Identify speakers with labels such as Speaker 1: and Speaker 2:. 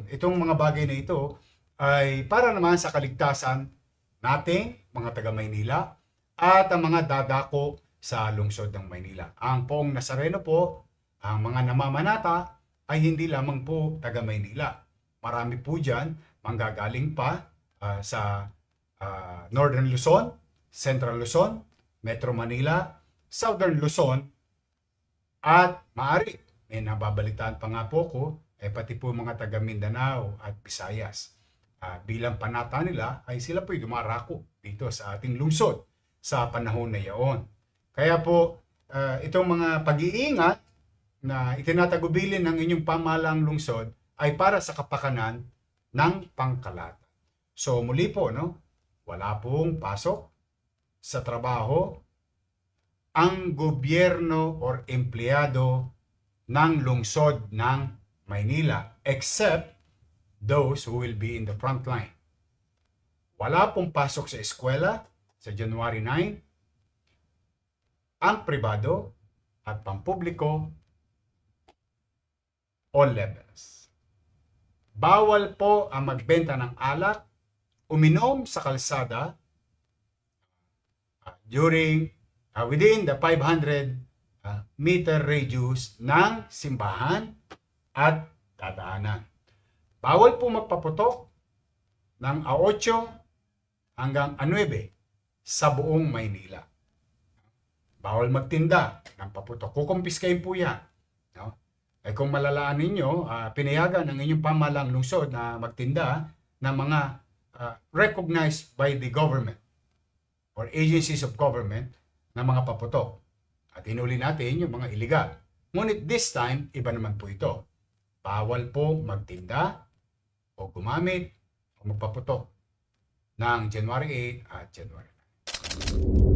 Speaker 1: itong mga bagay na ito ay para naman sa kaligtasan nating mga taga Maynila at ang mga dadako sa lungsod ng Maynila. Ang Poong Nazareno po, ang mga namamanata ay hindi lamang po taga Maynila. Marami po dyan manggagaling pa sa Northern Luzon, Central Luzon, Metro Manila, Southern Luzon, at maaari, may nababalitaan pa nga po ko, pati po mga taga Mindanao at Visayas. Bilang panata nila ay sila po'y dumarako dito sa ating lungsod sa panahon na iyon. Kaya po, itong mga pag-iingat na itinatagubilin ng inyong pamahalang lungsod ay para sa kapakanan ng pangkalahatan. So muli po, no, wala pong pasok sa trabaho ang gobyerno or empleyado ng lungsod ng Maynila except those who will be in the front line. Wala pong pasok sa eskwela sa January 9. Ang pribado at pampubliko, all levels. Bawal po ang magbenta ng alak, uminom sa kalsada within the 500 meter radius ng simbahan at dadaanan. Bawal po magpaputok ng 8 hanggang 9 sa buong Maynila. Bawal magtinda ng paputok. Kukumpiskain po yan. No? Kung malalaan ninyo, pinayagan ng inyong pamahalang lungsod na magtinda ng mga recognized by the government or agencies of government na mga paputok. At hinuli natin yung mga illegal. Ngunit this time, iba naman po ito. Bawal po magtinda o gumamit o magpaputok ng January 8 at January 9.